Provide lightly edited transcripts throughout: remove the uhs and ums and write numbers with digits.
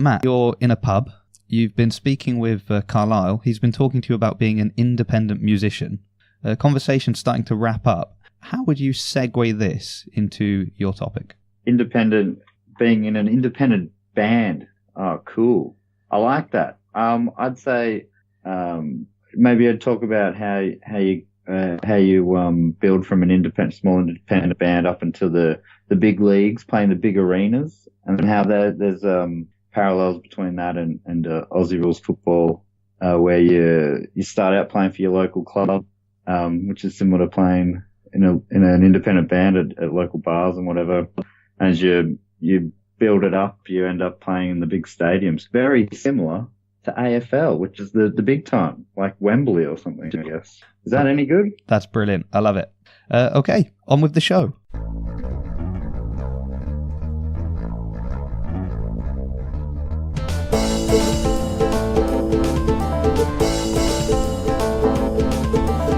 Matt, you're in a pub. You've been speaking with Carlisle. He's been talking to you about being an independent musician. Conversation's starting to wrap up. How would you segue this into your topic? Independent, being in an independent band. Oh, cool. I like that. I'd say maybe I'd talk about how you build from an small independent band up into the big leagues, playing the big arenas, and how there's parallels between that and Aussie rules football, where you start out playing for your local club, which is similar to playing in an independent band at local bars and whatever. As you build it up, you end up playing in the big stadiums. Very similar to AFL, which is the big time, like Wembley or something, I guess. Is that any good? That's brilliant. I love it. Okay, on with the show.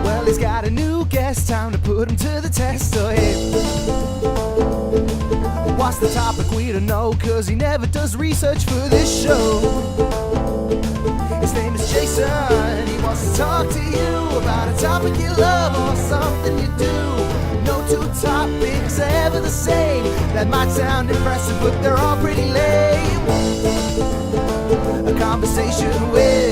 Well, he's got a new guest, time to put him to the test. So hey, what's the topic? We don't know, cause he never does research for this show. His name is Jason. He wants to talk to you about a topic you love or something you do. No two topics are ever the same. That might sound impressive, but they're all pretty lame. A conversation with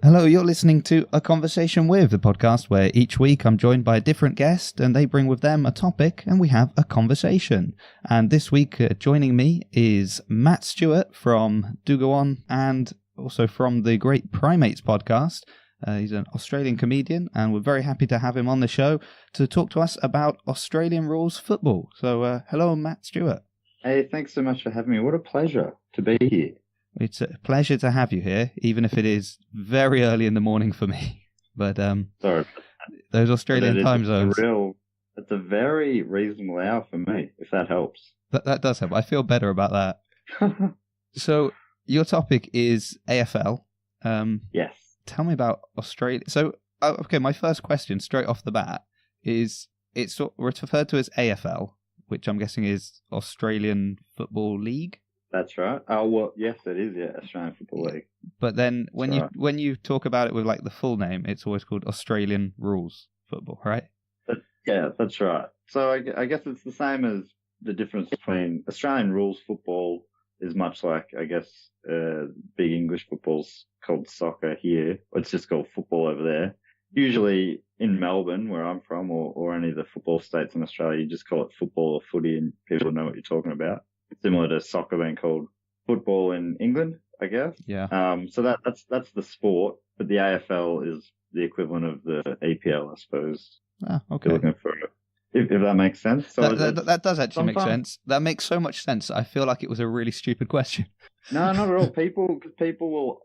Hello, you're listening to A Conversation With, the podcast where each week I'm joined by a different guest and they bring with them a topic and we have a conversation. And this week joining me is Matt Stewart from Do Go On and also from the Great Primates podcast. He's an Australian comedian and we're very happy to have him on the show to talk to us about Australian rules football. So hello, Matt Stewart. Hey, thanks so much for having me. What a pleasure to be here. It's a pleasure to have you here, even if it is very early in the morning for me. But sorry, those Australian time zones. It's a very reasonable hour for me, if that helps. That does help. I feel better about that. So your topic is AFL. Yes. Tell me about Australia. So, okay, my first question straight off the bat is it's referred to as AFL, which I'm guessing is Australian Football League. That's right. Oh, well, yes, it is, yeah, Australian Football League. But then when you talk about it with like the full name, it's always called Australian Rules Football, right? Yeah, that's right. So I guess it's the same as the difference between Australian Rules Football is much like, I guess, big English football's called soccer here. It's just called football over there. Usually in Melbourne, where I'm from, or any of the football states in Australia, you just call it football or footy and people know what you're talking about. Similar to soccer being called football in England, I guess. Yeah. So that's the sport, but the AFL is the equivalent of the EPL, I suppose. Ah, okay. You're looking for it. If that makes sense. So that does actually make sense. That makes so much sense. I feel like it was a really stupid question. No, not at all. People will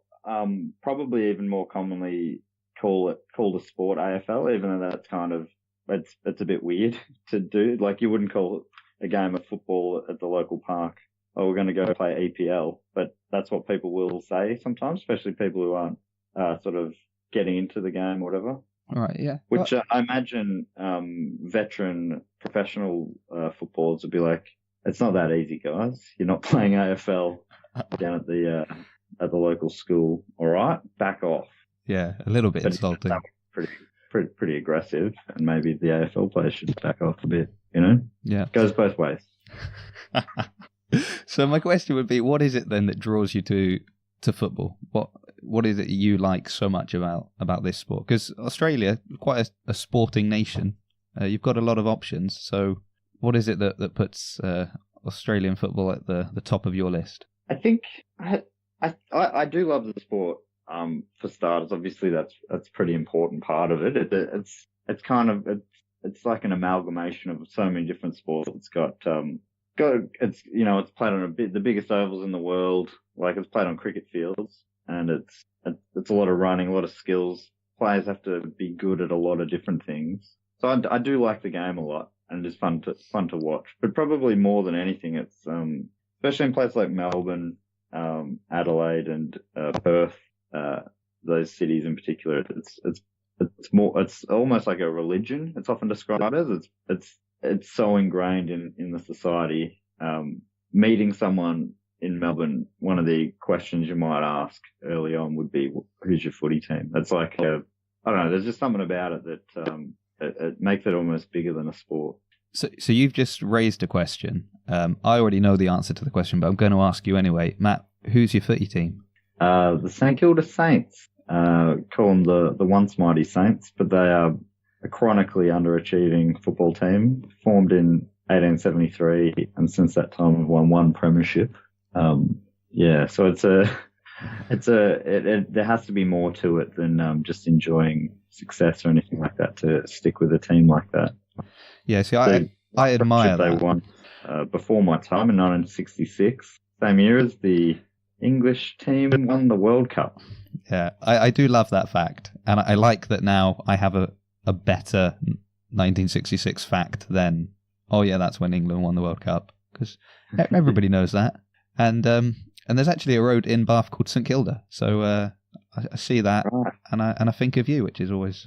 probably even more commonly call the sport AFL, even though that's kind of it's a bit weird to do. Like you wouldn't call a game of football at the local park. Oh, we're going to go play EPL, but that's what people will say sometimes, especially people who aren't sort of getting into the game or whatever. All right, yeah. Which I imagine veteran professional footballers would be like, it's not that easy, guys. You're not playing AFL down at the local school. All right, back off. Yeah, a little bit insulting. Pretty aggressive, and maybe the AFL players should back off a bit. You know? Yeah. Goes both ways. So my question would be, what is it then that draws you to football? What is it you like so much about this sport? Because Australia, quite a sporting nation, you've got a lot of options. So what is it that puts Australian football at the top of your list? I think I do love the sport. For starters, obviously that's a pretty important part of it. It's like an amalgamation of so many different sports. It's it's played on the biggest ovals in the world. Like it's played on cricket fields, and it's a lot of running, a lot of skills. Players have to be good at a lot of different things. So I do like the game a lot, and it's fun to watch. But probably more than anything, it's especially in places like Melbourne, Adelaide, and Perth. Those cities in particular, it's it's almost like a religion. It's often described as it's so ingrained in the society. Meeting someone in Melbourne, one of the questions you might ask early on would be, who's your footy team? It's like, I don't know, there's just something about it that it makes it almost bigger than a sport. So you've just raised a question. I already know the answer to the question, but I'm going to ask you anyway. Matt, who's your footy team? The St Kilda Saints. Call them the once mighty Saints, but they are a chronically underachieving football team formed in 1873, and since that time we've won one premiership. So there has to be more to it than just enjoying success or anything like that to stick with a team like that. Yeah, see, I admire that. They won before my time in 1966, same year as the English team won the World Cup. Yeah, I do love that fact, and I like that now I have a better 1966 fact than, oh yeah, that's when England won the World Cup, because everybody knows that. And there's actually a road in Bath called St Kilda, so I see that, right. and I think of you, which is always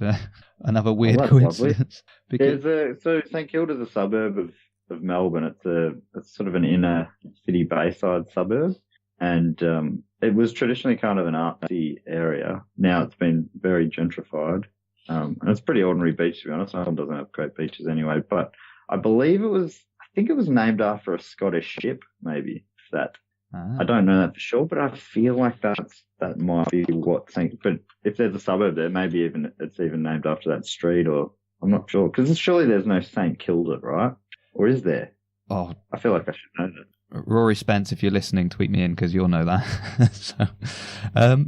another weird coincidence. Because so St Kilda's a suburb of Melbourne. It's sort of an inner city bayside suburb, and it was traditionally kind of an artsy area. Now it's been very gentrified, and it's a pretty ordinary beach, to be honest. Melbourne doesn't have great beaches anyway, but I think it was named after a Scottish ship, maybe. That I don't know that for sure, but I feel like that might be what. But if there's a suburb there, maybe it's even named after that street, or I'm not sure, because surely there's no St Kilda, right? Or is there? Oh, I feel like I should know that. Rory Spence, if you're listening, tweet me in because you'll know that. So,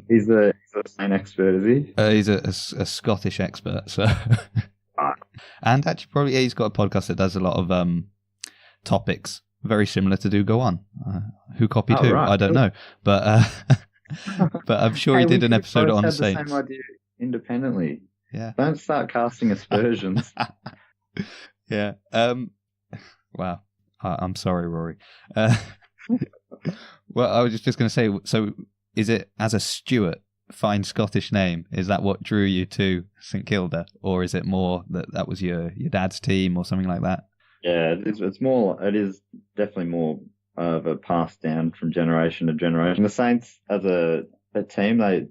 he's a Saint expert, is he? He's a Scottish expert. So, and actually, probably he's got a podcast that does a lot of topics very similar to Do Go On. Who copied who? Right. I don't know, but I'm sure he did an episode on Saints. The same idea independently. Yeah. Don't start casting aspersions. Yeah. Wow. I'm sorry, Rory. Well, I was just going to say, so is it, as a Stewart, fine Scottish name, is that what drew you to St Kilda, or is it more that was your dad's team or something like that? Yeah, it is definitely more of a pass down from generation to generation. The Saints, as a team, their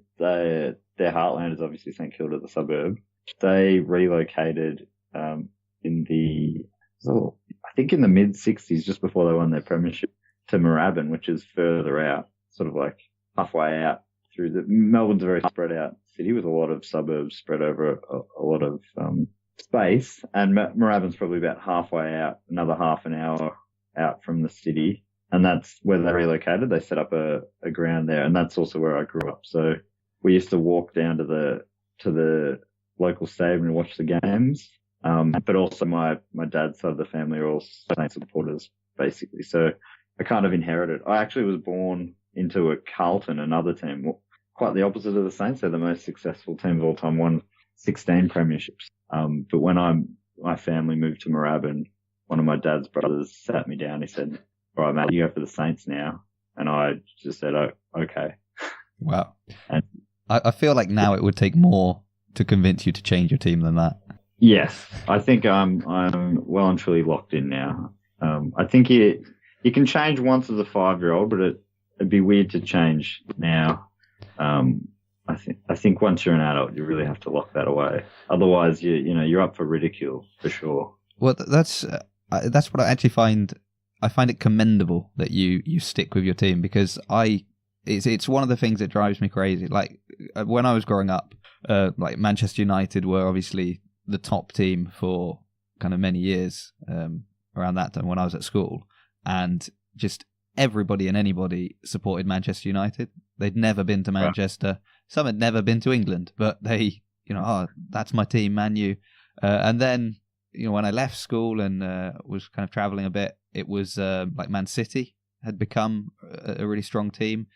heartland is obviously St Kilda, the suburb. They relocated in the mid-60s, just before they won their premiership, to Moorabbin, which is further out, sort of like halfway out through Melbourne's a very spread out city with a lot of suburbs spread over a lot of space, and Moorabbin's probably about halfway out, another half an hour out from the city, and that's where they relocated. They set up a ground there, and that's also where I grew up. So we used to walk down to the local stadium and watch the games. But also my dad's side of the family are all Saints supporters, basically. So I kind of inherited. I actually was born into a Carlton, another team, quite the opposite of the Saints. They're the most successful team of all time, won 16 premierships. But when my family moved to Moorabbin, one of my dad's brothers sat me down. He said, "All right, mate, you go for the Saints now." And I just said, "Oh, okay." Wow. And I feel like now it would take more to convince you to change your team than that. Yes, I think I'm well and truly locked in now. I think you can change once as a 5-year-old, but it'd be weird to change now. I think once you're an adult, you really have to lock that away. Otherwise, you're up for ridicule for sure. Well, that's what I actually find. I find it commendable that you stick with your team, because it's one of the things that drives me crazy. Like when I was growing up, like Manchester United were obviously the top team for kind of many years around that time when I was at school, and just everybody and anybody supported Manchester United. They'd never been to Manchester. Right. Some had never been to England, but they, that's my team, Man U. And then, when I left school and was kind of traveling a bit, it was like Man City had become a really strong team.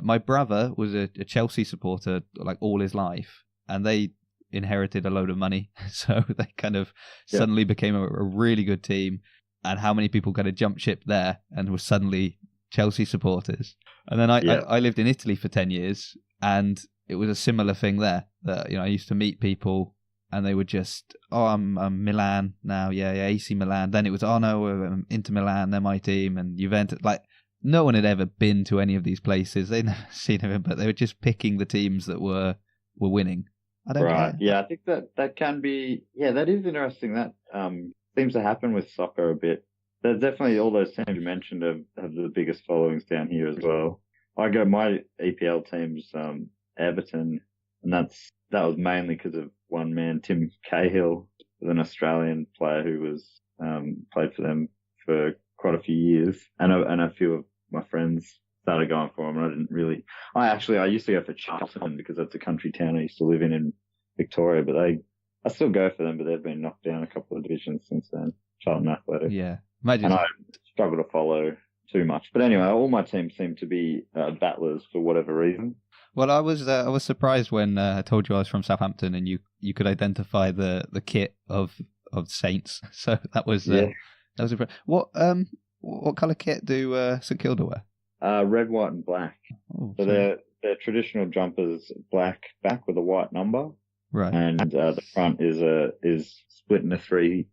My brother was a Chelsea supporter like all his life, and they inherited a load of money, so they kind of suddenly became a really good team. And how many people kind of jumped ship there and were suddenly Chelsea supporters? And then I lived in Italy for 10 years, and it was a similar thing there. That I used to meet people and they were just, oh, I'm Milan now, yeah, AC Milan. Then it was, oh no, Inter Milan, they're my team, and Juventus. Like, no one had ever been to any of these places. They'd never seen them, but they were just picking the teams that were winning. I don't Right. care. Yeah, I think that can be. Yeah, that is interesting. That seems to happen with soccer a bit. There's definitely all those teams you mentioned have the biggest followings down here as well. My EPL team's Everton, and that was mainly because of one man, Tim Cahill, an Australian player who was played for them for quite a few years, and a few of my friends started going for him, and I didn't really. I used to go for Charlton because that's a country town I used to live in Victoria, but I still go for them, but they've been knocked down a couple of divisions since then. Charlton Athletic. Yeah. Imagine. And I struggle to follow too much. But anyway, all my teams seem to be battlers for whatever reason. Well, I was surprised when I told you I was from Southampton, and you could identify the kit of Saints. So that was impressive. What colour kit do St Kilda wear? Red, white, and black. Oh, so their traditional jumpers, black back with a white number, right? And the front is split into three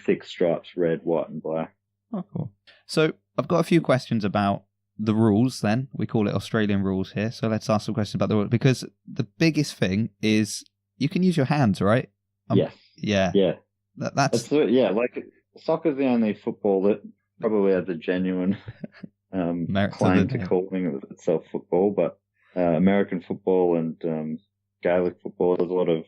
thick stripes, red, white, and black. Oh, cool. So I've got a few questions about the rules. Then we call it Australian rules here. So let's ask some questions about the rules, because the biggest thing is you can use your hands, right? Yes. Yeah. Yeah. That's like soccer's the only football that probably has a genuine claim to calling itself football, but American football and Gaelic football, there's a lot of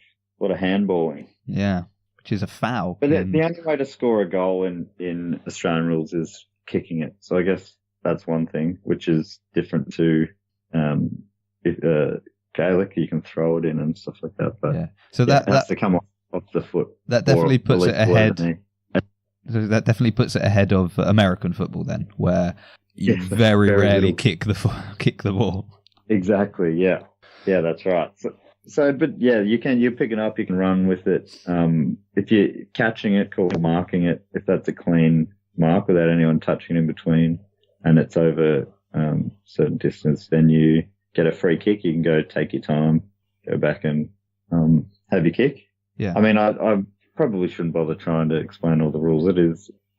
handballing. Yeah, which is a foul. But the only way to score a goal in Australian rules is kicking it. So I guess that's one thing, which is different to Gaelic. You can throw it in and stuff like that. But yeah, so it has to come off the foot. That definitely puts it ahead. So that definitely puts it ahead of American football then, where you very rarely kick the ball. Exactly. Yeah. Yeah, that's right. But yeah, you pick it up, you can run with it. If you're catching it, called marking it, if that's a clean mark without anyone touching in between, and it's over certain distance, then you get a free kick. You can go take your time, go back and have your kick. Yeah. I mean, I probably shouldn't bother trying to explain all the rules.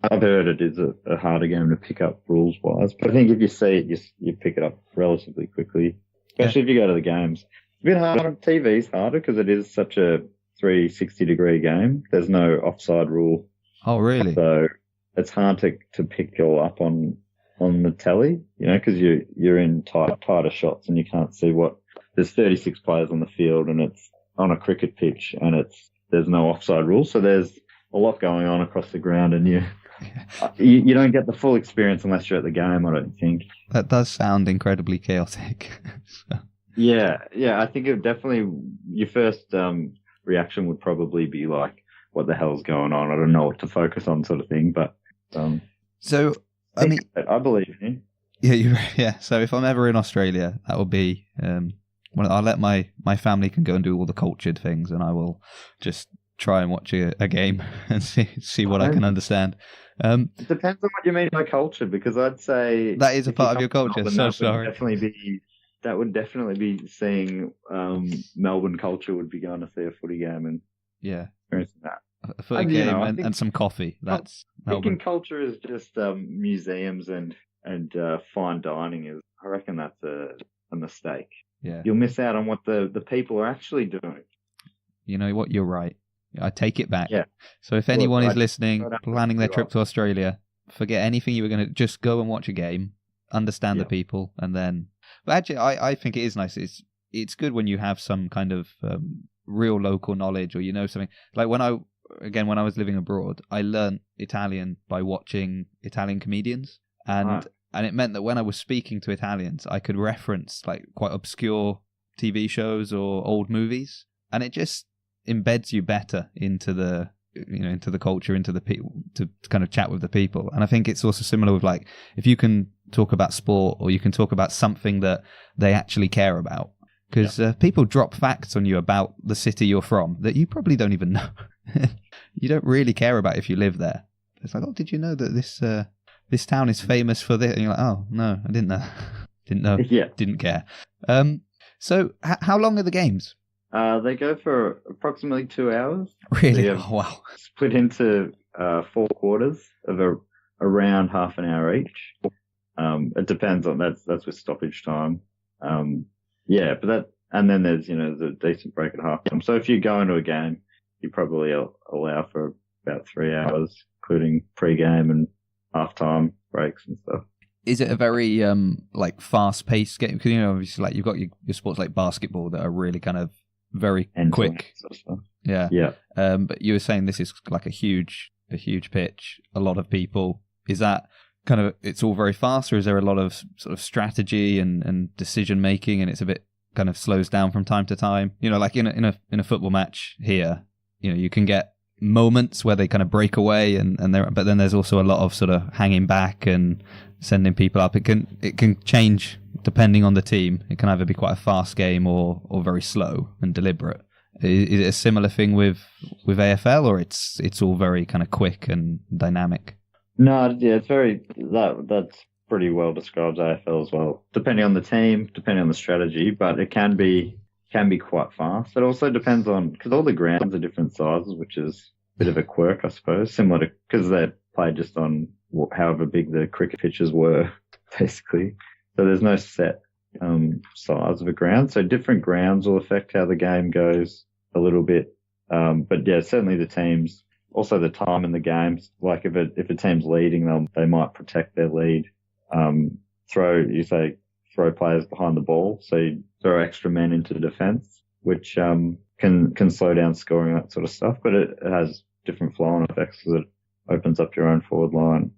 I've heard it is a harder game to pick up rules wise, but I think if you see it, you pick it up relatively quickly, especially if you go to the games. It's a bit hard on TV, it's harder because it is such a 360-degree game. There's no offside rule. Oh, really? So it's hard to pick it all up on the telly, because you're in tighter shots and you can't see there's 36 players on the field and it's on a cricket pitch and there's no offside rule. So there's a lot going on across the ground and you don't get the full experience unless you're at the game, I don't think. That does sound incredibly chaotic. So. Yeah, I think it definitely, your first reaction would probably be like, what the hell's going on? I don't know what to focus on, sort of thing. But so, I mean, I believe in you. Yeah. So if I'm ever in Australia, that will be I'll let my family can go and do all the cultured things, and I will just try and watch a game and see what I can understand. It depends on what you mean by culture, because I'd say that is a part of your culture. So sorry. That would definitely be seeing Melbourne culture. Would be going to see a footy game and experiencing that. A footy game and some coffee. That's thinking culture is just museums and fine dining. I reckon that's a mistake. Yeah, you'll miss out on what the people are actually doing. You know what? You're right. I take it back. Yeah. So if anyone is listening, planning their trip to Australia, forget anything you were going to. Just go and watch a game, understand the people, and then. But actually, I think it is nice. It's good when you have some kind of real local knowledge, or something. Like when I was living abroad, I learned Italian by watching Italian comedians, and it meant that when I was speaking to Italians, I could reference like quite obscure TV shows or old movies, and it just embeds you better into the culture, into the people, to kind of chat with the people. And I think it's also similar with like if you can talk about sport or you can talk about something that they actually care about, because people drop facts on you about the city you're from that you probably don't even know. You don't really care about if you live there. It's like, oh, did you know that this town is famous for this? And you're like, oh no, I didn't know. Didn't know. Didn't care. So how long are the games? They go for approximately 2 hours. Really? So you have Oh, wow. split into 4 quarters of around half an hour each. It depends on that's with stoppage time. Yeah, and then there's the decent break at half time. So if you go into a game, you probably allow for about 3 hours, including pre-game and half-time breaks and stuff. Is it a very like fast-paced game? Because obviously, like you've got your sports like basketball that are really kind of very quick. Sort of stuff. Yeah. Yeah. But you were saying this is like a huge pitch, a lot of people. Is that kind of it's all very fast, or is there a lot of sort of strategy and decision making, and it's a bit kind of slows down from time to time? Like in a football match here, you can get moments where they kind of break away but then there's also a lot of sort of hanging back and sending people up. It can change depending on the team. It can either be quite a fast game or very slow and deliberate. Is it a similar thing with AFL, or it's all very kind of quick and dynamic? No, yeah, it's that's pretty well describes AFL as well. Depending on the team, depending on the strategy, but it can be quite fast. It also depends on, because all the grounds are different sizes, which is a bit of a quirk, I suppose, similar to, because they're played just on however big the cricket pitches were, basically. So there's no set size of a ground. So different grounds will affect how the game goes a little bit. But yeah, certainly the teams, also the time in the games, like if a team's leading, they might protect their lead. Throw players behind the ball, so you throw extra men into the defence, which can slow down scoring, that sort of stuff. But it has different flow-on effects because it opens up your own forward line.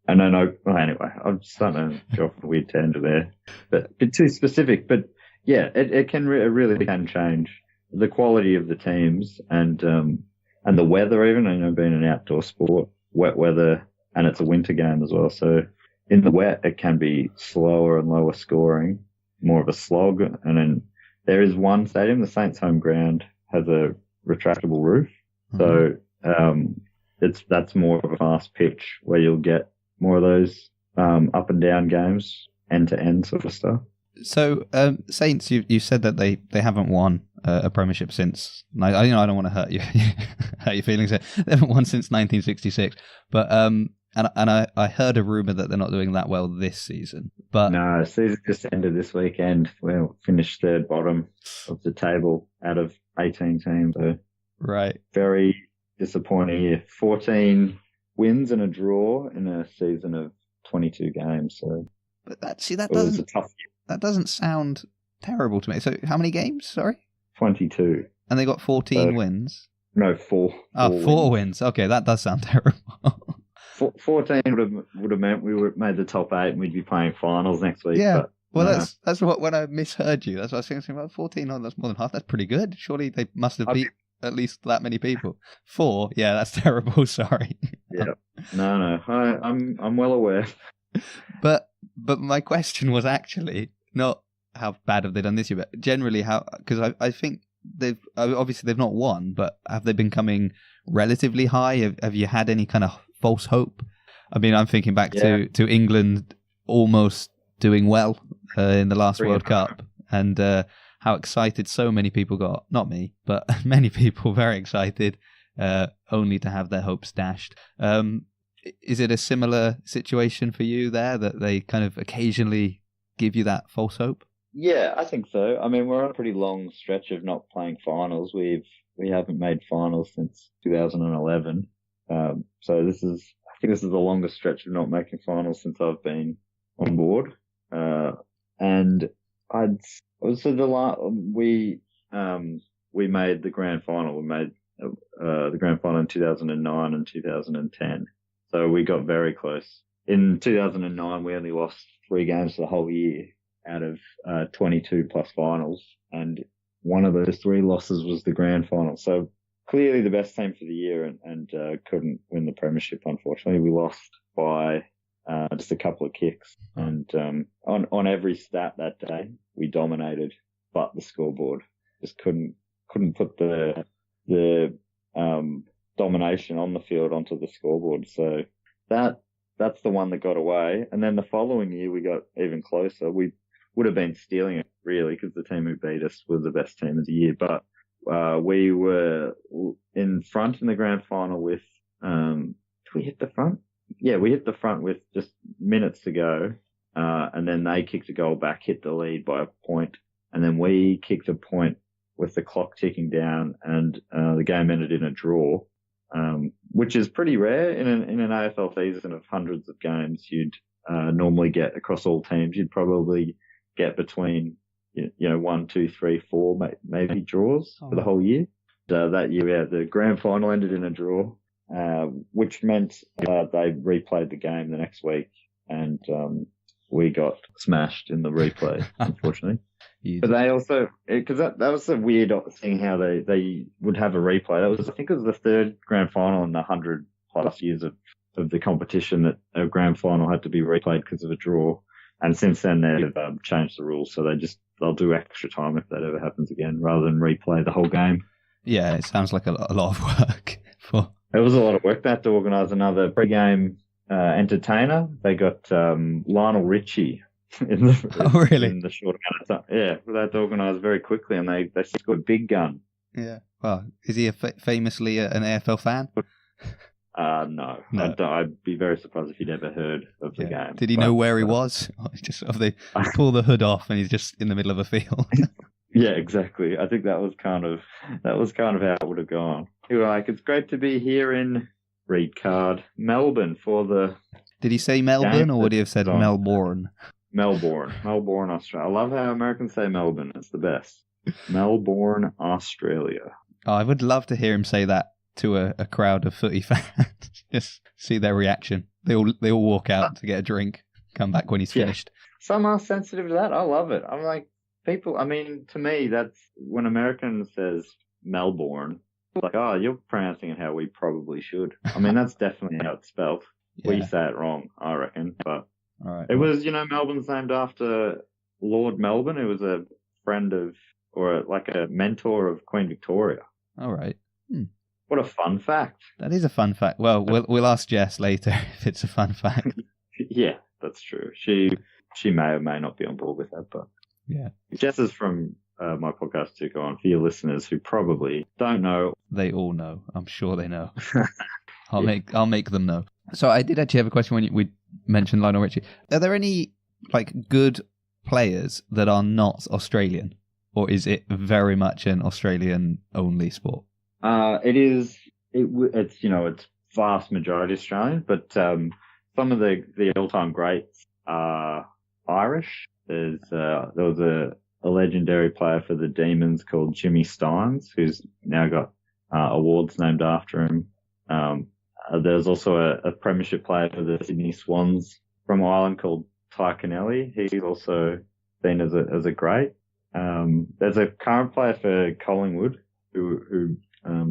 And then, anyway, I'm starting to go off a weird tangent there, but a bit too specific. But yeah, it really can change the quality of the teams and the weather even. Being an outdoor sport, wet weather, and it's a winter game as well, so. In the wet, it can be slower and lower scoring, more of a slog. And then there is one stadium, the Saints' home ground, has a retractable roof. Mm-hmm. So that's more of a fast pitch where you'll get more of those up and down games, end to end sort of stuff. So Saints, you said that they haven't won a premiership since. I don't want to hurt your feelings. They haven't won since 1966, but. And I heard a rumour that they're not doing that well this season. But no, season just ended this weekend. We'll finish third bottom of the table out of 18 teams. So right. Very disappointing year. 14 wins and a draw in a season of 22 games. So, but that was a tough year. That doesn't sound terrible to me. So how many games? Sorry, 22. And they got 14 wins. No, four. Four wins. Okay, that does sound terrible. 14 would have meant we would have made the top 8 and we'd be playing finals next week. Yeah, but, well, that's what when I misheard you. That's what I was thinking about. 14, that's more than half. That's pretty good. Surely they must have beat at least that many people. 4, yeah, that's terrible. Sorry. Yeah, no, I'm well aware. But my question was actually not how bad have they done this year, but generally how, because I think they've not won, but have they been coming relatively high? Have you had any kind of false hope? I mean, I'm thinking back to England almost doing well in the last World Cup, and how excited so many people got. Not me, but many people very excited, only to have their hopes dashed. Is it a similar situation for you there, that they kind of occasionally give you that false hope? Yeah, I think so. I mean, we're on a pretty long stretch of not playing finals. We haven't made finals since 2011. So I think this is the longest stretch of not making finals since I've been on board. And we made the grand final. We made the grand final in 2009 and 2010. So we got very close. In 2009, we only lost 3 games the whole year out of 22 plus finals, and one of those 3 losses was the grand final. So clearly the best team for the year, and couldn't win the premiership. Unfortunately, we lost by just a couple of kicks, and on every stat that day we dominated, but the scoreboard just couldn't put the domination on the field onto the scoreboard. So that's the one that got away. And then the following year we got even closer. We would have been stealing it really, because the team who beat us was the best team of the year. But we were in front in the grand final with. Did we hit the front? Yeah, we hit the front with just minutes to go, and then they kicked a goal back, hit the lead by a point, and then we kicked a point with the clock ticking down, and the game ended in a draw, which is pretty rare in an AFL season of hundreds of games. You'd normally get across all teams. You'd probably get between 1, 2, 3, 4 maybe draws for the whole year. That year, the grand final ended in a draw. Which meant they replayed the game the next week, and we got smashed in the replay, unfortunately. But they also, because that was a weird thing how they would have a replay. I think it was the third grand final in the 100 plus years of the competition that a grand final had to be replayed because of a draw. And since then they've changed the rules, so they'll do extra time if that ever happens again, rather than replay the whole game. Yeah, it sounds like a lot of work for. It was a lot of work. They had to organise another pre-game entertainer. They got Lionel Richie in the short amount of time. Yeah, they had to organise very quickly, and they scored Big Gun. Yeah. Well, is he famously an AFL fan? No. I'd be very surprised if he'd ever heard of the game. Did he know where he was? Just they pull the hood off, and he's just in the middle of a field. Yeah, exactly. I think that was kind of how it would have gone. Like, it's great to be here in read card Melbourne for the. Did he say Melbourne, or would he have said Melbourne? Melbourne, Australia. I love how Americans say Melbourne. It's the best. Melbourne, Australia. Oh, I would love to hear him say that to a crowd of footy fans. Just see their reaction. They all walk out to get a drink, come back when he's finished. Some are sensitive to that. I love it. I'm like, people, I mean, to me, that's when American says Melbourne, like, oh, you're pronouncing it how we probably should. I mean, that's definitely how it's spelled. Yeah. We say it wrong, I reckon. But it was, Melbourne's named after Lord Melbourne, who was a friend of, or like a mentor of Queen Victoria. All right. What a fun fact. That is a fun fact. Well, we'll ask Jess later if it's a fun fact. Yeah, that's true. She may or may not be on board with that, but yeah. Jess is from my podcast to go on. For your listeners who probably don't know, they all know. I'm sure they know. I'll make them know. So I did actually have a question when we mentioned Lionel Richie. Are there any good players that are not Australian, or is it very much an Australian only sport? It is. It's vast majority Australian, but some of the all-time greats are Irish. There was a legendary player for the Demons called Jimmy Steins, who's now got awards named after him. There's also a premiership player for the Sydney Swans from Ireland called Ty Kennelly. He's also been as a great. There's a current player for Collingwood who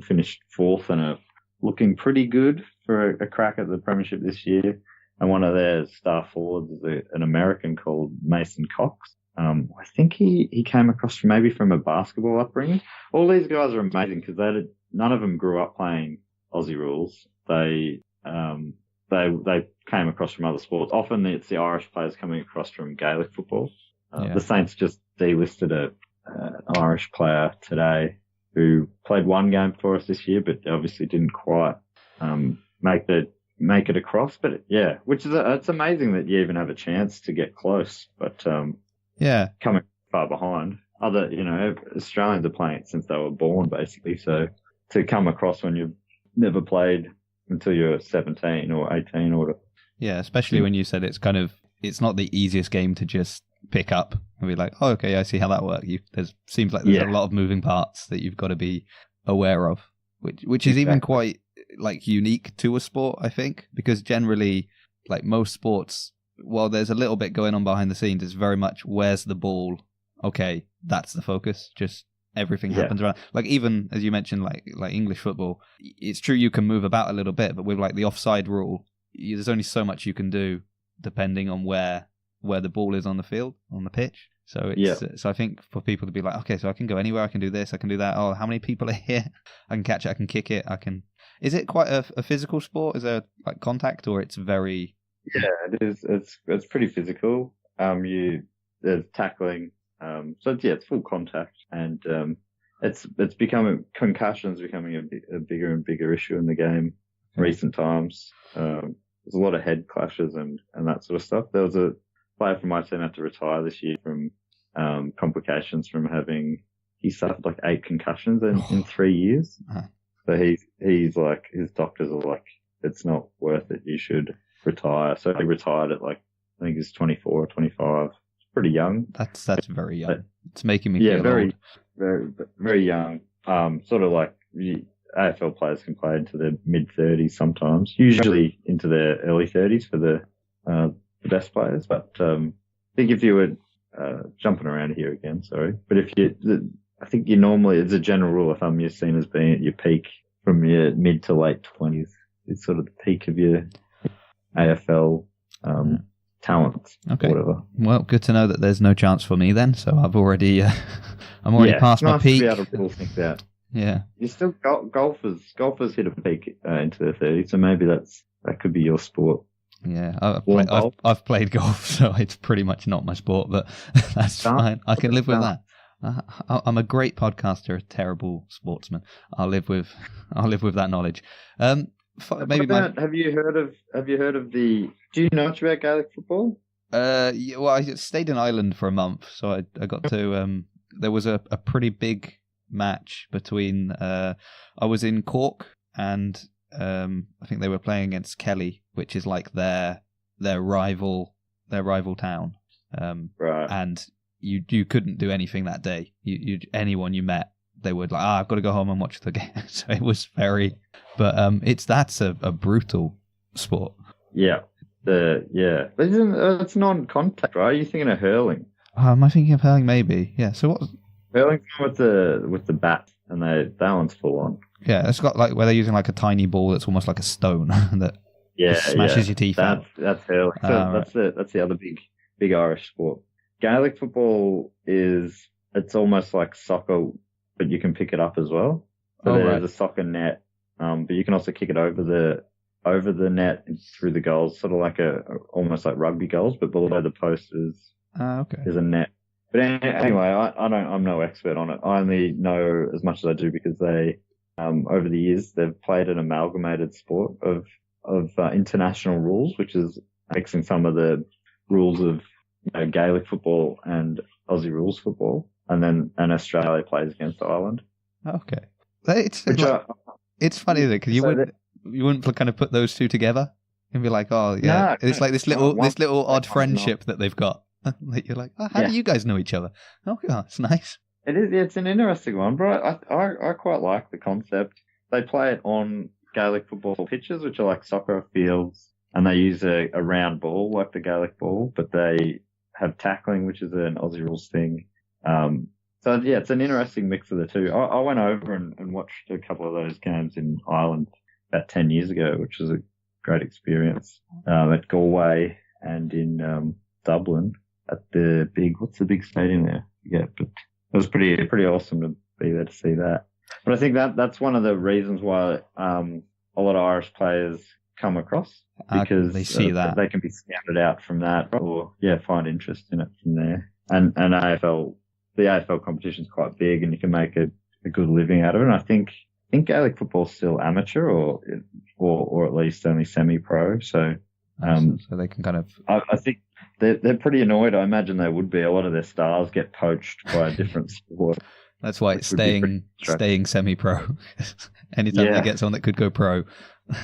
finished fourth and are looking pretty good for a crack at the premiership this year. And one of their star forwards is an American called Mason Cox. I think he came across from a basketball upbringing. All these guys are amazing because none of them grew up playing Aussie rules. They came across from other sports. Often it's the Irish players coming across from Gaelic football. The Saints just delisted an Irish player today who played one game for us this year, but obviously didn't quite make it across. But yeah, it's amazing that you even have a chance to get close. But coming far behind. Australians are playing it since they were born, basically. So to come across when you've never played until you're 17 or 18 or whatever. Yeah, especially when you said it's not the easiest game to just pick up and be like, oh, okay, I see how that works. Seems like there's a lot of moving parts that you've got to be aware of, which is even quite unique to a sport, I think, because generally, most sports, while there's a little bit going on behind the scenes, it's very much where's the ball? Okay, that's the focus. Just everything happens around. Even as you mentioned, like English football, it's true you can move about a little bit, but with the offside rule, there's only so much you can do depending on where the ball is on the field, on the pitch. So so I think for people to be like, okay, so I can go anywhere, I can do this, I can do that. Oh, how many people are here? I can catch it, I can kick it, I can. Is it quite a physical sport? Is there contact, or it's very? Yeah, it is. It's pretty physical. There's tackling. It's full contact, and concussions becoming a bigger and bigger issue in the game in recent times. There's a lot of head clashes and that sort of stuff. There was a player from my team had to retire this year from complications from he suffered like 8 concussions in 3 years. So he's like, his doctors are like, it's not worth it. You should retire. So he retired at like, I think he's 24 or 25. It's pretty young. That's very young. It's making me feel very, old. very, very young. Sort of like AFL players can play into their mid-30s sometimes, usually into their early 30s for the best players. But I think if you were jumping around here again, sorry, but I think you normally, as a general rule of thumb, you're seen as being at your peak from your mid to late 20s. It's sort of the peak of your AFL talents, whatever. Well, good to know that there's no chance for me then. So I've already, I'm already past my peak. To be able to rule things out. Yeah, you're still golfers hit a peak into their 30s, so maybe that could be your sport. Yeah, I've played golf, so it's pretty much not my sport, but that's fine. I can live with that. I'm a great podcaster, a terrible sportsman. I'll live with that knowledge. Have you heard of do you know much about Gaelic football? Yeah, well, I stayed in Ireland for a month, so I got to. There was a pretty big match between. I was in Cork, and I think they were playing against Kelly, which is like their rival town. Right. And you couldn't do anything that day. Anyone you met, they would like, I've got to go home and watch the game. So it was very, but that's a brutal sport. Yeah. But it's non-contact, right? Are you thinking of hurling? Am I thinking of hurling? Maybe. Yeah. So what? Hurling with the bat, and that one's full on. Yeah, it's got like where they're using like a tiny ball that's almost like a stone that smashes your teeth out. That's hurling. So that's the other big Irish sport. Gaelic football it's almost like soccer, but you can pick it up as well. So there's a soccer net, but you can also kick it over the net and through the goals, sort of like almost like rugby goals, but below the post is a net. But anyway, I'm no expert on it. I only know as much as I do because they, over the years, they've played an amalgamated sport of international rules, which is mixing some of the rules of Gaelic football and Aussie rules football, and Australia plays against Ireland. Okay, it's funny though because you wouldn't kind of put those two together and be like, it's like this little odd friendship that they've got. You're like, how do you guys know each other? Oh, it's nice. It is. It's an interesting one, but I quite like the concept. They play it on Gaelic football pitches, which are like soccer fields, and they use a round ball like the Gaelic ball, but they have tackling, which is an Aussie rules thing. So it's an interesting mix of the two. I went over and watched a couple of those games in Ireland about 10 years ago, which was a great experience, at Galway and in Dublin at what's the big stadium there? Yeah, but it was pretty awesome to be there to see that. But I think that's one of the reasons why a lot of Irish players come across, because they see that they can be scouted out from that, or find interest in it from there. And the AFL competition is quite big, and you can make a good living out of it. And I think Gaelic football is still amateur, or at least only semi-pro. So they can kind of. I think they're pretty annoyed. I imagine they would be. A lot of their stars get poached by a different sport. That's why it's staying semi-pro. Anytime they get someone that could go pro,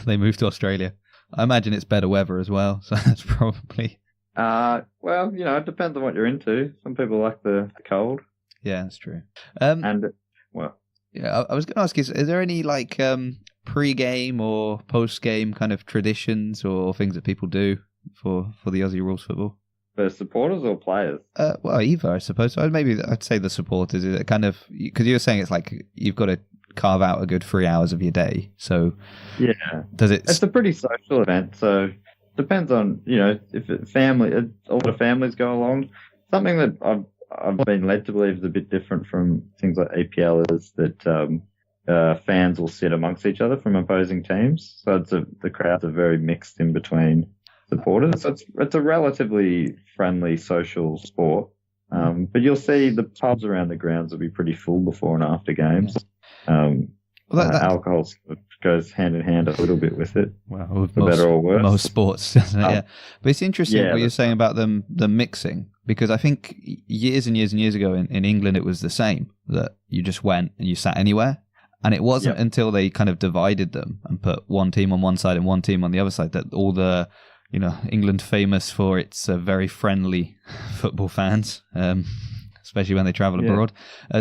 they move to Australia. I imagine it's better weather as well, so that's probably. Well, it depends on what you're into. Some people like the cold. Yeah, that's true. I was going to ask you: is there any like pre-game or post-game kind of traditions or things that people do for the Aussie rules football? For supporters or players? Well, either, I suppose. Maybe I'd say the supporters. Is it kind of, because you were saying it's like you've got to carve out a good 3 hours of your day. So yeah, does it? It's a pretty social event, so depends on if a lot of families go along. Something that I've been led to believe is a bit different from things like APL is that fans will sit amongst each other from opposing teams. So the crowds are very mixed in between supporters. So it's a relatively friendly social sport. But you'll see the pubs around the grounds will be pretty full before and after games. Well, alcohol sort of goes hand in hand a little bit with it. Well, with for better or worse. Most sports, doesn't it? Yeah. But it's interesting what you're saying right. about the mixing, because I think years and years and years ago in England it was the same, that you just went and you sat anywhere. And it wasn't until they kind of divided them and put one team on one side and one team on the other side that all the, England famous for its very friendly football fans, especially when they travel abroad.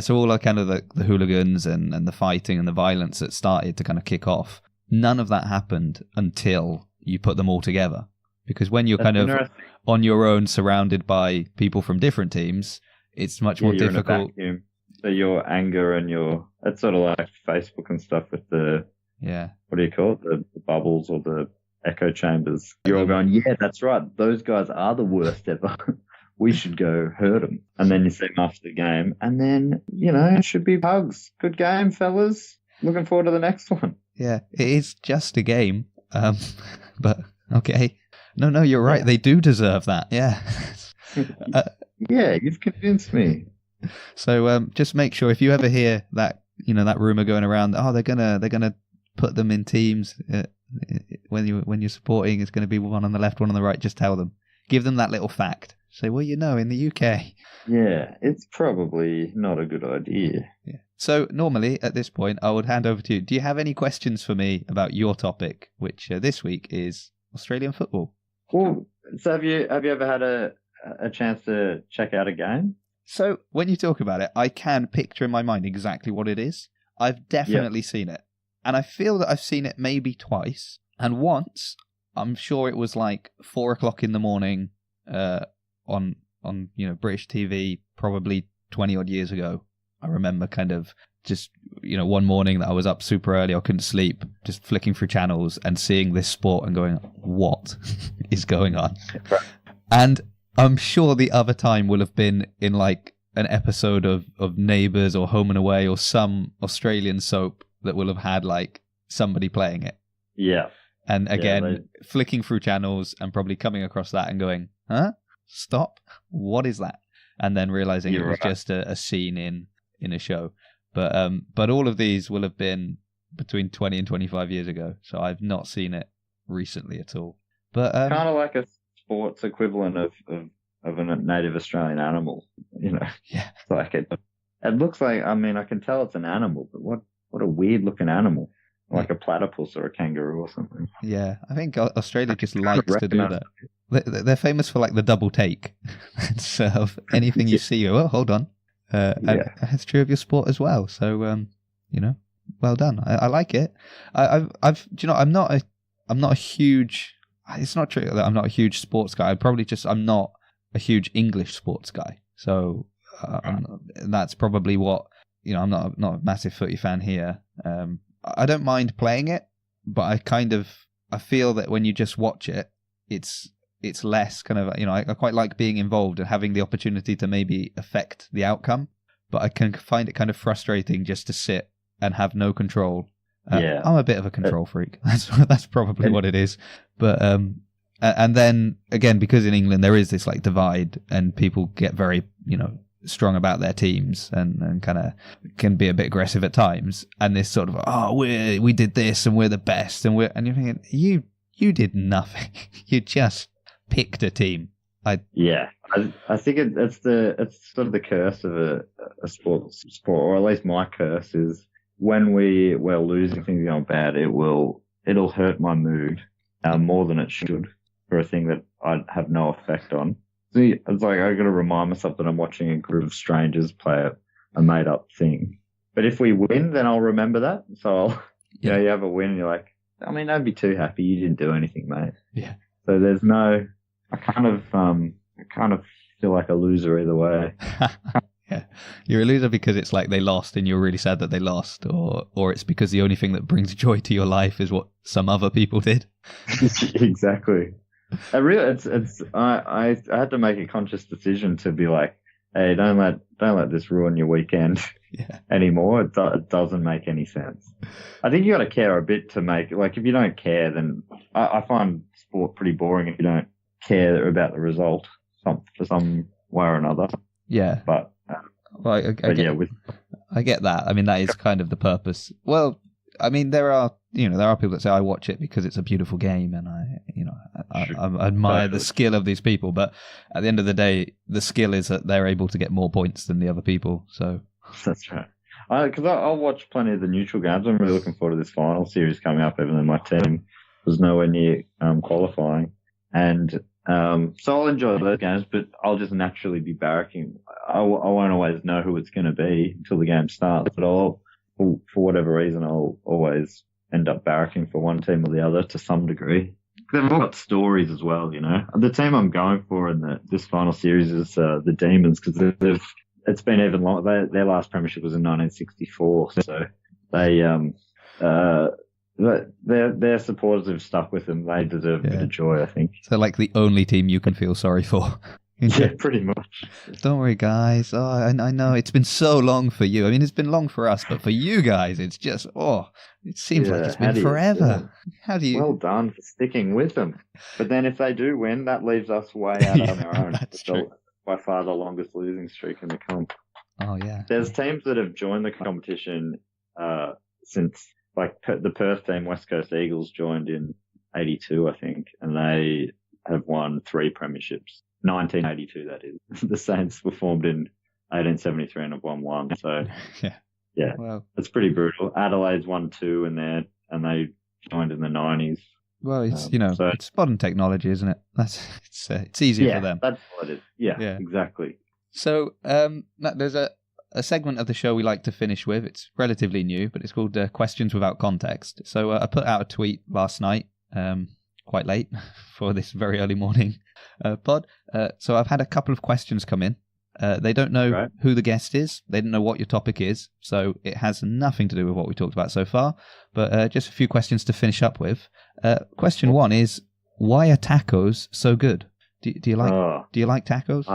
So all kind of the hooligans and the fighting and the violence that started to kind of kick off, none of that happened until you put them all together. Because when you're kind of on your own, surrounded by people from different teams, it's much more difficult. So your anger and it's sort of like Facebook and stuff with the, what do you call it? The bubbles or the echo chambers. You're all going, yeah, that's right. Those guys are the worst ever. We should go hurt them. And then you see them after the game. And then, it should be hugs. Good game, fellas. Looking forward to the next one. Yeah, it is just a game. But, okay. No, you're right. Yeah. They do deserve that. Yeah. Yeah, you've convinced me. So just make sure if you ever hear that, that rumor going around, they're gonna put them in teams when you're supporting, it's going to be one on the left, one on the right. Just tell them, give them that little fact. Say, well, in the UK. Yeah, it's probably not a good idea. Yeah. So normally at this point, I would hand over to you. Do you have any questions for me about your topic, which this week is Australian football? Well, so have you ever had a chance to check out a game? So when you talk about it, I can picture in my mind exactly what it is. I've definitely seen it. And I feel that I've seen it maybe twice. And once, I'm sure it was like 4:00 in the morning on British TV, probably 20 odd years ago. I remember kind of just, one morning that I was up super early, I couldn't sleep, just flicking through channels and seeing this sport and going, what is going on? And I'm sure the other time will have been in like an episode of Neighbours or Home and Away or some Australian soap that will have had like somebody playing it. Yeah. And again, flicking through channels and probably coming across that and going, huh? Stop. What is that? And then realizing it was just a scene in a show. But all of these will have been between 20 and 25 years ago. So I've not seen it recently at all. But kind of like a sports equivalent of a native Australian animal, Yeah. Like it looks like, I can tell it's an animal, but what a weird looking animal. Like a platypus or a kangaroo or something. Yeah, I think Australia just likes to do that. They're famous for like the double take. So anything you see, oh, hold on. And it's true of your sport as well. So, well done. I like it. I'm not a huge. It's not true that I'm not a huge sports guy. I'm not a huge English sports guy. So that's probably what I'm not a massive footy fan here. I don't mind playing it, but I feel that when you just watch it, it's less kind of, I quite like being involved and having the opportunity to maybe affect the outcome, but I can find it kind of frustrating just to sit and have no control. I'm a bit of a control freak. That's probably what it is. But and then again, because in England there is this like divide and people get very, strong about their teams and kind of can be a bit aggressive at times, and this sort of we did this and we're the best and you're thinking you did nothing. You just picked a team. I think it's sort of the curse of a sport, or at least my curse is when we're losing, things going bad, it'll hurt my mood more than it should for a thing that I have no effect on. It's like I got to remind myself that I'm watching a group of strangers play a made-up thing. But if we win, then I'll remember that. So you have a win, and you're like, don't be too happy. You didn't do anything, mate. Yeah. So there's no. I kind of feel like a loser either way. Yeah, you're a loser because it's like they lost, and you're really sad that they lost, or it's because the only thing that brings joy to your life is what some other people did. Exactly. I had to make a conscious decision to be like, hey, don't let this ruin your weekend anymore. It doesn't make any sense. I think you got to care a bit to make, like, if you don't care, then I find sport pretty boring if you don't care about the result for some way or another. Yeah. But Well, I get that. I mean, that is kind of the purpose. Well, I mean, there are people that say I watch it because it's a beautiful game, and I admire the skill of these people. But at the end of the day, the skill is that they're able to get more points than the other people. So that's right. Because I'll watch plenty of the neutral games. I'm really looking forward to this final series coming up, even though my team was nowhere near qualifying. And so I'll enjoy those games, but I'll just naturally be barracking. I won't always know who it's going to be until the game starts, but for whatever reason, I'll always end up barracking for one team or the other to some degree. They've all got stories as well, you know. The team I'm going for in this final series is the Demons, because it's been even long. Their last premiership was in 1964, so their supporters have stuck with them. They deserve a bit of joy, I think. So, like the only team you can feel sorry for. Yeah, pretty much. Don't worry, guys. Oh, I know it's been so long for you. I mean, it's been long for us, but for you guys, it's just it seems like it's been forever. How do you? Well done for sticking with them. But then, if they do win, that leaves us way out on our own. That's true. By far the longest losing streak in the comp. Oh yeah. There's teams that have joined the competition since, like the Perth team, West Coast Eagles, joined in '82, I think, and they have won 3 premierships. 1982, that is. The Saints were formed in 1873 and have won 1. So yeah, well, it's pretty brutal. Adelaide's won 2 in there, and they joined in the '90s. Well, it's it's modern technology, isn't it? It's easier for them. That's what it is. Yeah, exactly. So there's a segment of the show we like to finish with. It's relatively new, but it's called Questions Without Context. So I put out a tweet last night, quite late for this very early morning pod. So I've had a couple of questions come in. They don't know who the guest is. They don't know what your topic is. So it has nothing to do with what we talked about so far. But just a few questions to finish up with. Question 1 is, why are tacos so good? Do you like tacos?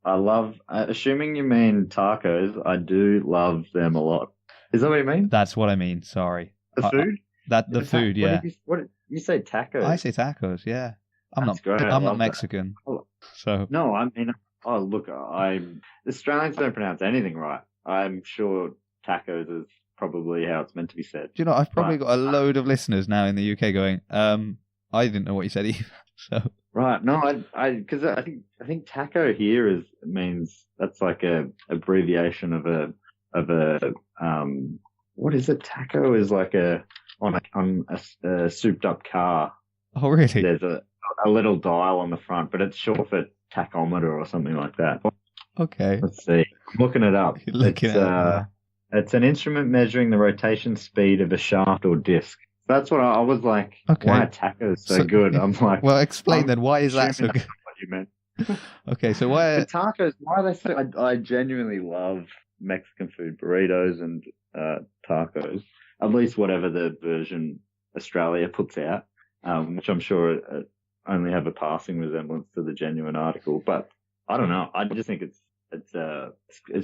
I love, assuming you mean tacos, I do love them a lot. Is that what you mean? That's what I mean. Sorry. The food? The food, yeah. What did you say tacos? I say tacos, yeah. I'm Great. not Mexican. So no, I mean, look, Australians don't pronounce anything right. I'm sure tacos is probably how it's meant to be said. Do you know, I've probably got a load of listeners now in the UK going, I didn't know what you said either. So right, no, because I think taco here means that's like a abbreviation of a what is it? Taco is like on a souped up car. Oh, really? There's a little dial on the front, but it's short for tachometer or something like that. Okay. Let's see. I'm looking it up. It's an instrument measuring the rotation speed of a shaft or disc. That's what I was like. Okay. Why are tacos so good? I'm like, well, explain then. Why is that so good? What you meant? Okay, so why the tacos? Why are they so? I genuinely love Mexican food, burritos and tacos. At least whatever the version Australia puts out, which I'm sure only have a passing resemblance to the genuine article. But I don't know. I just think it's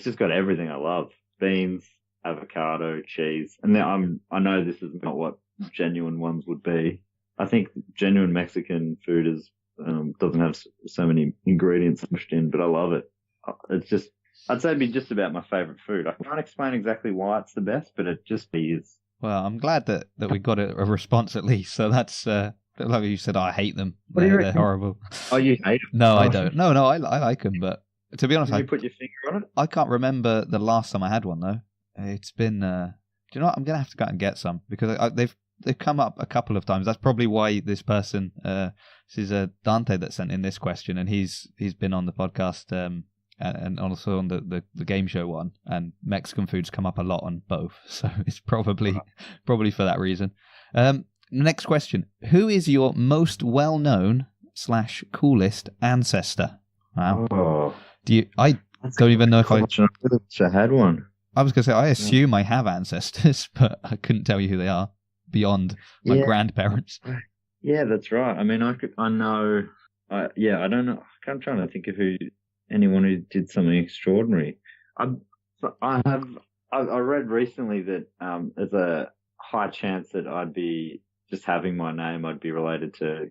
just got everything I love: beans, avocado, cheese. And then I know this is not what genuine ones would be. I think genuine Mexican food doesn't have so many ingredients pushed in, but I love it. It's just, I'd say it'd be just about my favorite food. I can't explain exactly why it's the best, but it just is. Well, I'm glad that we got a response at least. So that's like you said, I hate them. They're horrible. Oh, you hate them? No, I don't. No, I like them, but to be honest, Did you put your finger on it? I can't remember the last time I had one though. It's been. Do you know what? I'm gonna have to go out and get some because they've come up a couple of times. That's probably why this person, this is Dante that sent in this question, and he's been on the podcast and also on the game show one, and Mexican food's come up a lot on both, so it's probably for that reason. Next question: who is your most well-known / coolest ancestor? Wow. Oh, I don't even know if I had one. I was going to say, I assume I have ancestors, but I couldn't tell you who they are beyond my grandparents. Yeah, that's right. I mean, I don't know. I'm trying to think of anyone who did something extraordinary. I read recently that there's a high chance that I'd be just having my name, I'd be related to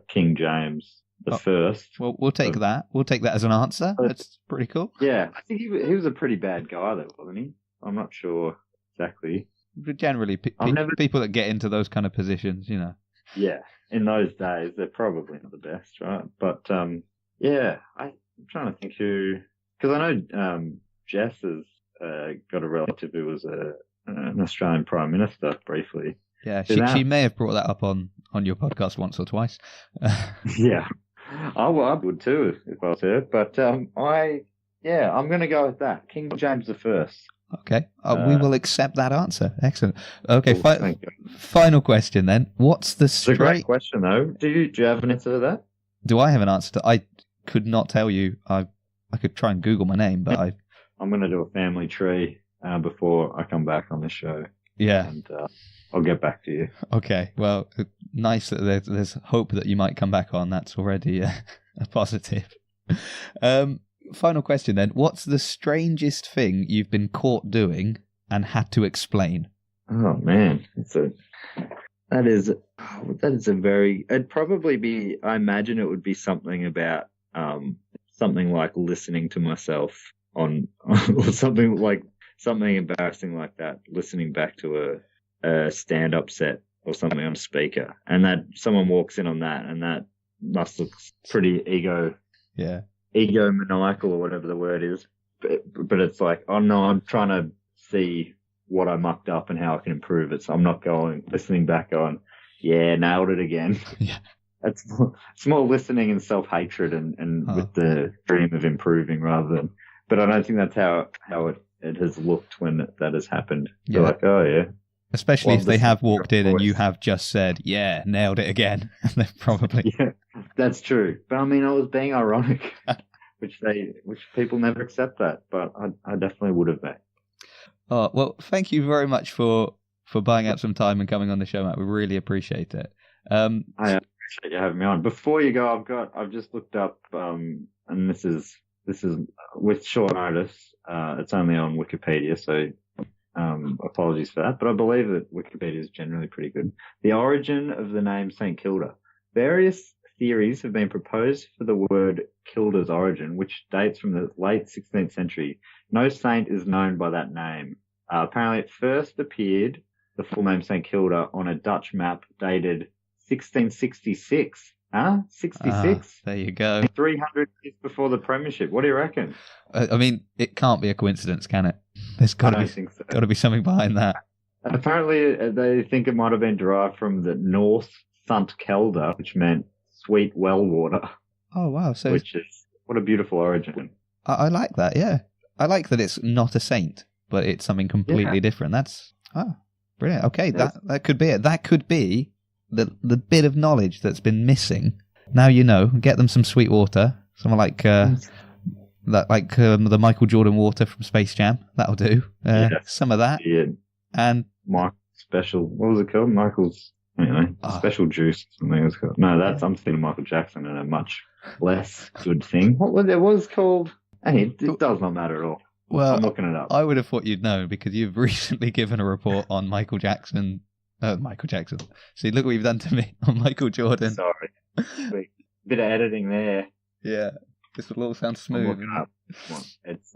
King James, the first. Well, we'll take that. We'll take that as an answer. That's pretty cool. Yeah, I think he was a pretty bad guy, though, wasn't he? I'm not sure exactly. But generally, people that get into those kind of positions, you know. Yeah, in those days, they're probably not the best, right? But yeah, I'm trying to think who, because I know Jess has got a relative who was an Australian Prime Minister briefly. Yeah, she may have brought that up on your podcast once or twice. Yeah, I would too if I was her. But I'm going to go with that. King James I. Okay, we will accept that answer. Excellent. Okay, Cool, final question then. What's the It's a great question, though. Do you have an answer to that? Do I have an answer to? I could not tell you. I could try and Google my name, but I'm going to do a family tree before I come back on this show. Yeah, and I'll get back to you. Okay. Well, nice that there's hope that you might come back on. That's already a positive. Final question then. What's the strangest thing you've been caught doing and had to explain? Oh man, that is a very, it'd probably be, I imagine it would be something about something like listening to myself on or something embarrassing like that, listening back to a stand-up set or something on speaker, and that someone walks in on that, and that must look pretty egomaniacal or whatever the word is. But it's like, oh no, I'm trying to see what I mucked up and how I can improve it. So I'm not listening back on, yeah, nailed it again. Yeah. It's more listening and self-hatred and with the dream of improving rather than, but I don't think that's how it has looked when that has happened. Yeah. You're like, oh yeah. Especially if they have walked in and you have just said, yeah, nailed it again. They're probably... Yeah, that's true. But I mean, I was being ironic, which people never accept that, but I definitely would have been. Oh, well, thank you very much for buying out some time and coming on the show, Matt. We really appreciate it. I appreciate you having me on. Before you go, I've just looked up, and this is with short notice. It's only on Wikipedia, so apologies for that. But I believe that Wikipedia is generally pretty good. The origin of the name St Kilda. Various theories have been proposed for the word Kilda's origin, which dates from the late 16th century. No saint is known by that name. Apparently, it first appeared, the full name St Kilda, on a Dutch map dated 1666. 66? There you go. 300 years before the premiership. What do you reckon? I mean, it can't be a coincidence, can it? There's got to be something behind that. Apparently, they think it might have been derived from the Norse Sant Kelda, which meant sweet well water. Oh, wow. So which is, what a beautiful origin. I like that, yeah. I like that it's not a saint, but it's something completely different. That's, brilliant. Okay, that could be it. That could be the bit of knowledge that's been missing. Now you know. Get them some sweet water. Someone like the Michael Jordan water from Space Jam. That'll do. Some of that. Yeah. And Michael's special. What was it called? Michael's special juice. Something it was called. No, I'm thinking Michael Jackson and a much less good thing. What was it? Was called? Hey, it does not matter at all. Well, I'm looking it up. I would have thought you'd know because you've recently given a report on Michael Jackson. See, look what you've done to me on Michael Jordan. Sorry. Bit of editing there. Yeah. This will all sound smooth. It's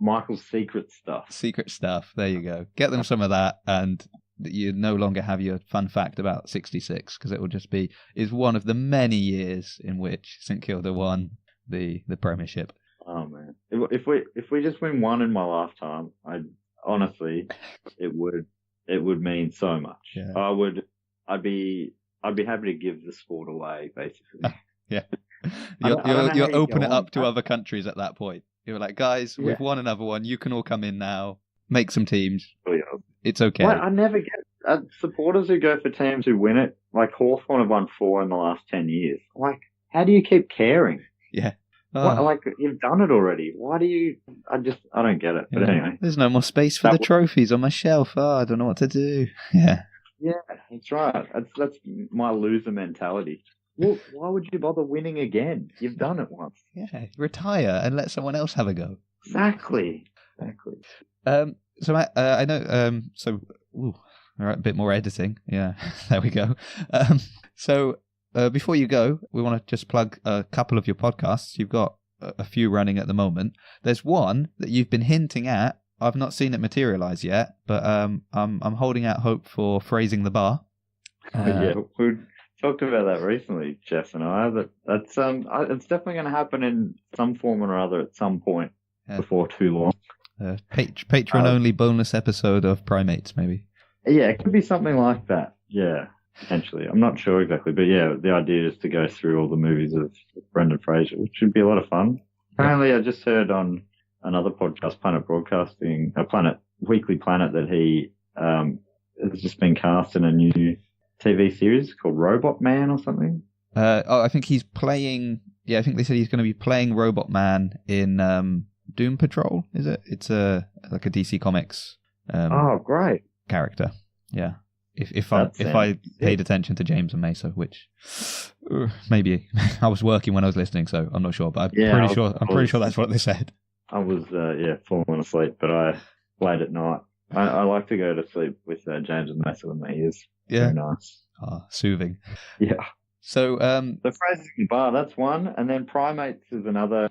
Michael's secret stuff. Secret stuff. There you go. Get them some of that, and you no longer have your fun fact about 66 because it will just be is one of the many years in which St Kilda won the Premiership. Oh man! If we just win one in my lifetime, it would mean so much. Yeah. I'd be happy to give the sport away, basically. Yeah. You'll open it up to other countries at that point. You're like, guys, we've won another one. You can all come in now. Make some teams. Oh, yeah. It's okay. Well, I never get supporters who go for teams who win it. Like Hawthorn have won 4 in the last 10 years. Like, how do you keep caring? Yeah. Like, you've done it already. Why do you... I don't get it. But anyway. There's no more space for the trophies on my shelf. I don't know what to do. Yeah. Yeah, that's right. That's my loser mentality. Well, why would you bother winning again? You've done it once. Yeah, retire and let someone else have a go. Exactly. So Matt, I know. All right, a bit more editing. Yeah, there we go. So before you go, we want to just plug a couple of your podcasts. You've got a few running at the moment. There's one that you've been hinting at. I've not seen it materialize yet, but I'm holding out hope for Phrasing the Bar. Yeah, we talked about that recently, Jess and I. That's it's definitely going to happen in some form or other at some point before too long. Patreon-only bonus episode of Primates, maybe. Yeah, it could be something like that. Yeah, potentially. I'm not sure exactly, but yeah, the idea is to go through all the movies of Brendan Fraser, which should be a lot of fun. Apparently, I just heard on another podcast, Planet Broadcasting, Weekly Planet, that he has just been cast in a new TV series called Robot Man or something. I think he's playing. Yeah, I think they said he's going to be playing Robot Man in Doom Patrol. Is it? It's like a DC Comics. Great character. Yeah. If I paid attention to James and Mesa, which maybe I was working when I was listening, so I'm not sure, but I'm pretty sure that's what they said. I was falling asleep, but I late at night. I like to go to sleep with James and Mesa in my ears. Yeah, very nice. Soothing. Yeah. So the Phrasing Bar, that's one, and then Primates is another,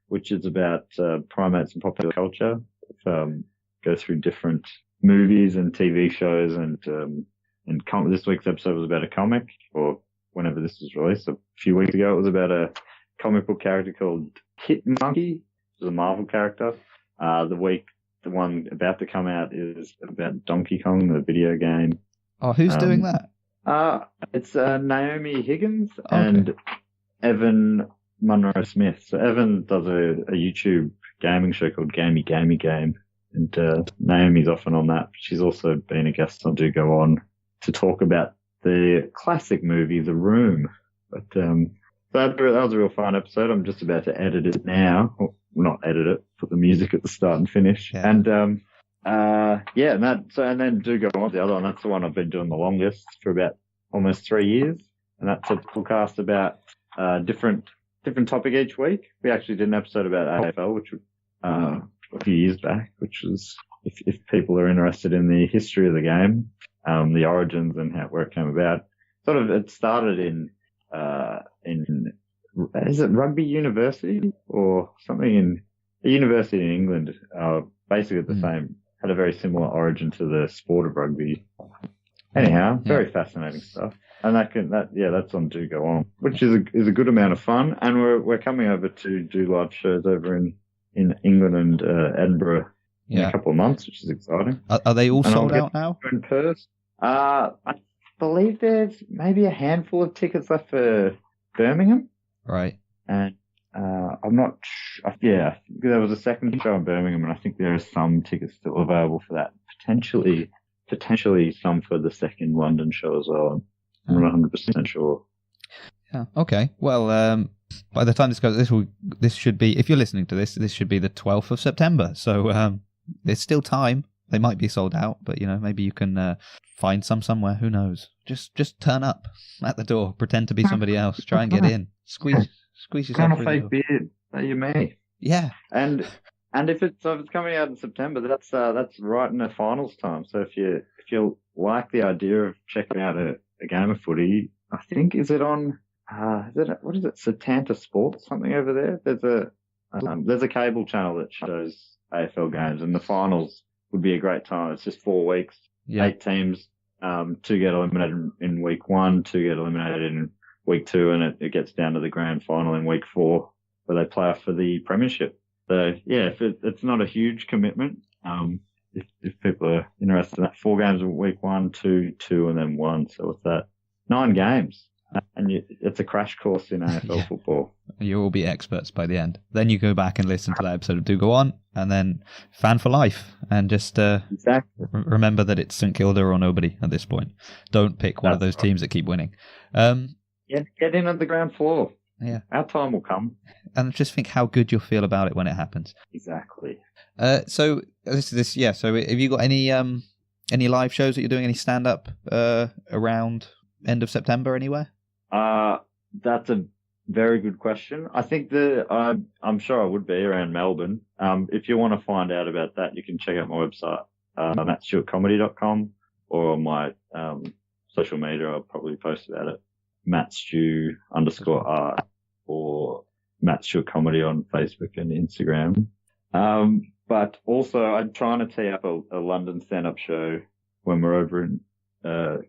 which is about primates and popular culture. Go through different movies and TV shows, and this week's episode was about a comic, or whenever this was released, a few weeks ago, it was about a comic book character called Hit Monkey, which is a Marvel character. The one about to come out is about Donkey Kong, the video game. Oh, who's doing that? It's Naomi Higgins and Evan Monroe Smith. So Evan does a YouTube gaming show called Gamey Game. And Naomi's often on that. She's also been a guest on Do Go On to talk about the classic movie, The Room. But that was a real fun episode. I'm just about to edit it now. Well, not edit it, put the music at the start and finish. Yeah. And and then Do Go On, the other one. That's the one I've been doing the longest for about almost 3 years. And that's a podcast about different topic each week. We actually did an episode about AFL, which a few years back, which was, if people are interested in the history of the game, the origins and where it came about. It started in is it Rugby University or something in a university in England? Basically the same, had a very similar origin to the sport of rugby. Anyhow, very fascinating stuff. And that's on Do Go On, which is a good amount of fun. And we're coming over to do live shows over in England and Edinburgh in a couple of months, which is exciting. Are they all sold out now? In Perth. I believe there's maybe a handful of tickets left for Birmingham. Right. And I'm not sure. Yeah, there was a second show in Birmingham, and I think there are some tickets still available for that. Potentially some for the second London show as well. I'm not 100% sure. Yeah. Okay. Well, by the time this goes, this should be, if you're listening to this should be the 12th of September. So there's still time. They might be sold out, but maybe you can find some somewhere. Who knows? Just turn up at the door, pretend to be somebody else, try and get in, squeeze yourself kind of through fake beard that you may. Yeah. And if it's coming out in September, that's right in the finals time. So if you like the idea of checking out a game of footy, I think is it on. What is it? Setanta Sports, something over there. There's a cable channel that shows AFL games, and the finals would be a great time. It's just 4 weeks, 8 teams, 2 get eliminated in week 1, 2 get eliminated in week 2, and it gets down to the grand final in week 4, where they play off for the premiership. So yeah, it's not a huge commitment. If people are interested in that, 4 games in week 1, 2, and then 1. So what's that? 9 games. And it's a crash course in AFL football. You will be experts by the end. Then you go back and listen to that episode of Do Go On, and then fan for life. And just exactly. Remember that it's St Kilda or nobody at this point. Don't pick one of those teams that keep winning. Get in at the ground floor. Yeah, our time will come. And just think how good you'll feel about it when it happens. Exactly. So this. Yeah. So have you got any live shows that you're doing? Any stand up around end of September anywhere? That's a very good question. I think I'm sure I would be around Melbourne. If you want to find out about that, you can check out my website, mattstewartcomedy.com, or on my social media. I'll probably post about it. Matt Stew _art or Matt Stewart Comedy on Facebook and Instagram. But also I'm trying to tee up a London stand-up show when we're over in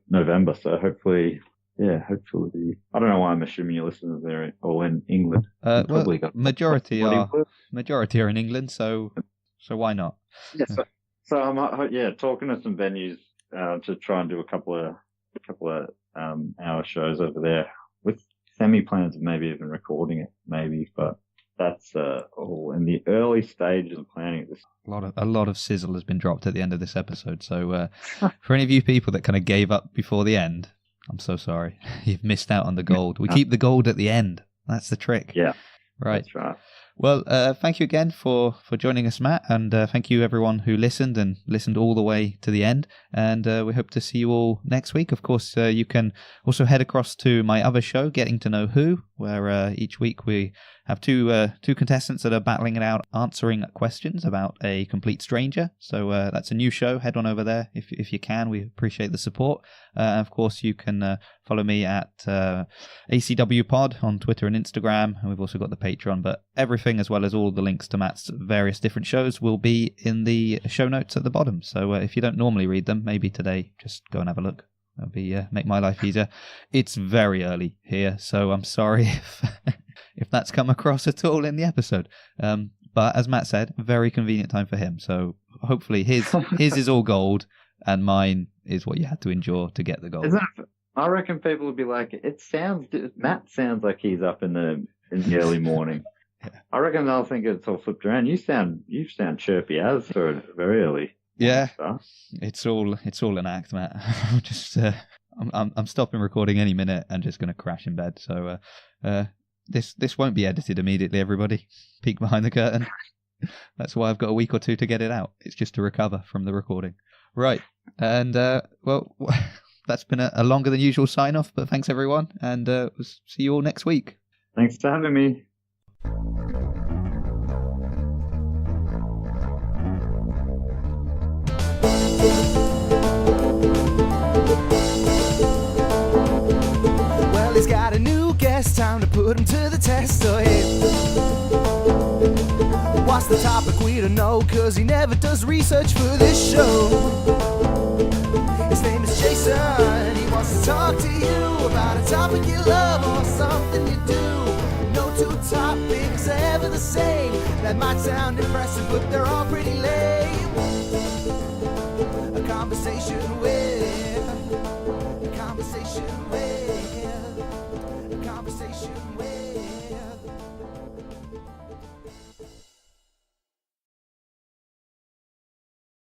November. So hopefully, I don't know why I'm assuming your listeners are all in England. Well, majority are in England, so why not? Yeah, so I'm talking to some venues to try and do a couple of hour shows over there with semi-plans of maybe even recording it, but that's all in the early stages of planning this. A lot of sizzle has been dropped at the end of this episode. So for any of you people that kind of gave up before the end, I'm so sorry. You've missed out on the gold. We keep the gold at the end. That's the trick. Yeah, right. That's right. Well, thank you again for joining us, Matt, and thank you everyone who listened all the way to the end, and we hope to see you all next week. Of course, you can also head across to my other show, Getting to Know Who, where each week we have two contestants that are battling it out, answering questions about a complete stranger. So that's a new show. Head on over there if you can. We appreciate the support. Of course, you can follow me at ACW Pod on Twitter and Instagram, and we've also got the Patreon. But everything, as well as all the links to Matt's various different shows, will be in the show notes at the bottom. So if you don't normally read them, maybe today just go and have a look. That'll be make my life easier. It's very early here, so I'm sorry if that's come across at all in the episode. But as Matt said, very convenient time for him. So hopefully his is all gold, and mine is what you had to endure to get the gold. I reckon people would be like, Matt sounds like he's up in the early morning. Yeah. I reckon they'll think it's all flipped around. You sound chirpy as for very early. Yeah, it's all an act, Matt. I'm stopping recording any minute and just going to crash in bed. So this won't be edited immediately, everybody. Peek behind the curtain. That's why I've got a week or two to get it out. It's just to recover from the recording. Right. And, well, that's been a longer than usual sign-off, but thanks, everyone, and we'll see you all next week. Thanks for having me. Well, he's got a new guest, time to put him to the test. So hey, what's the topic? We don't know, cause he never does research for this show. His name is Jason, he wants to talk to you about a topic you love or something you do. No two topics are ever the same. That might sound impressive, but they're all pretty lame. A conversation with